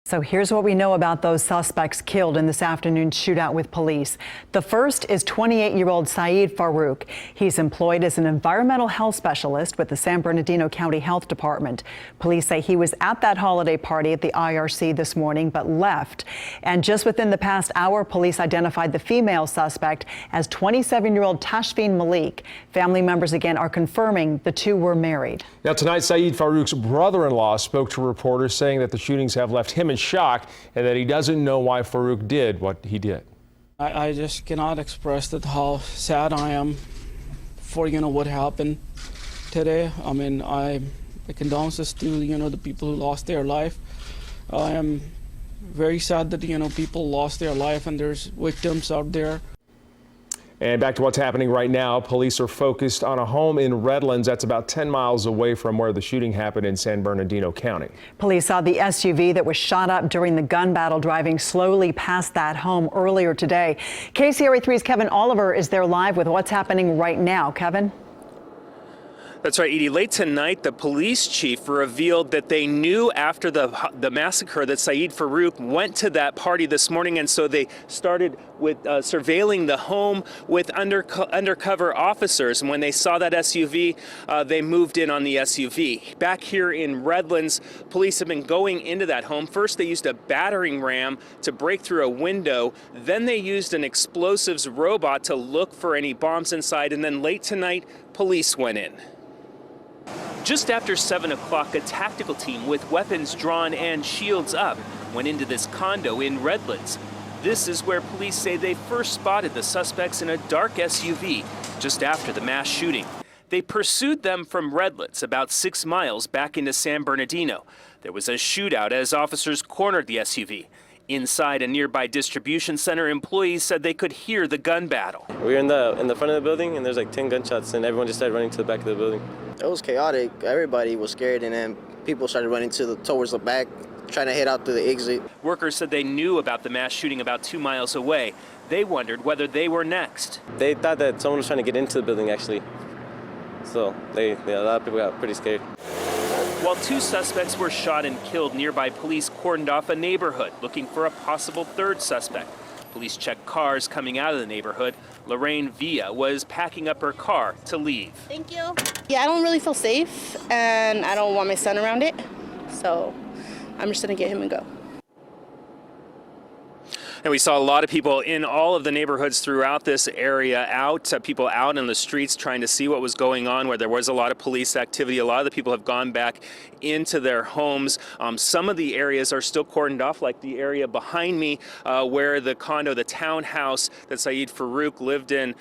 So here's what we know about those suspects killed in this afternoon's shootout with police. The first is 28-year-old Saeed Farouk. He's employed as an environmental health specialist with the San Bernardino County Health Department. Police say he was at that holiday party at the IRC this morning but left. And just within the past hour, police identified the female suspect as 27-year-old Tashfeen Malik. Family members again are confirming the two were married. Now tonight, Saeed Farouk's brother-in-law spoke to reporters saying that the shootings have left him in shock and that he doesn't know why Farouk did what he did. I just cannot express that how sad I am for what happened today. I mean, my condolences to the people who lost their life. I am very sad that people lost their life and there's victims out there. And back to what's happening right now. Police are focused on a home in Redlands that's about 10 miles away from where the shooting happened in San Bernardino County. Police saw the SUV that was shot up during the gun battle driving slowly past that home earlier today. KCRA 3's Kevin Oliver is there live with what's happening right now. Kevin? That's right, Edie. Late tonight, the police chief revealed that they knew after the massacre that Saeed Farouk went to that party this morning, and so they started with surveilling the home with undercover officers. And when they saw that SUV, they moved in on the SUV. Back here in Redlands, police have been going into that home. First, they used a battering ram to break through a window. Then they used an explosives robot to look for any bombs inside. And then late tonight, police went in. Just after 7 o'clock, a tactical team with weapons drawn and shields up went into this condo in Redlands. This is where police say they first spotted the suspects in a dark SUV just after the mass shooting. They pursued them from Redlands about 6 miles back into San Bernardino. There was a shootout as officers cornered the SUV. Inside a nearby distribution center, employees said they could hear the gun battle. We were in the front of the building, and there's like 10 gunshots, and everyone just started running to the back of the building. It was chaotic. Everybody was scared, and then people started running towards the back, trying to head out through the exit. Workers said they knew about the mass shooting about 2 miles away. They wondered whether they were next. They thought that someone was trying to get into the building, actually. So a lot of people got pretty scared. While 2 suspects were shot and killed, nearby police cordoned off a neighborhood looking for a possible third suspect. Police checked cars coming out of the neighborhood. Lorraine Villa was packing up her car to leave. Thank you. Yeah, I don't really feel safe, and I don't want my son around it, so I'm just gonna get him and go. And we saw a lot of people in all of the neighborhoods throughout this area people out in the streets trying to see what was going on, where there was a lot of police activity. A lot of the people have gone back into their homes. Some of the areas are still cordoned off, like the area behind me where the condo, the townhouse that Saeed Farouk lived in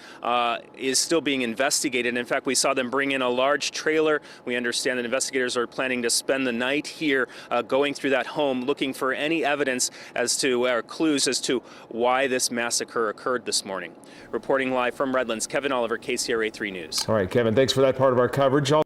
is still being investigated. In fact, we saw them bring in a large trailer. We understand that investigators are planning to spend the night here going through that home, looking for any evidence as to, or clues as to why this massacre occurred this morning. Reporting live from Redlands, Kevin Oliver, KCRA 3 News. All right, Kevin, thanks for that part of our coverage.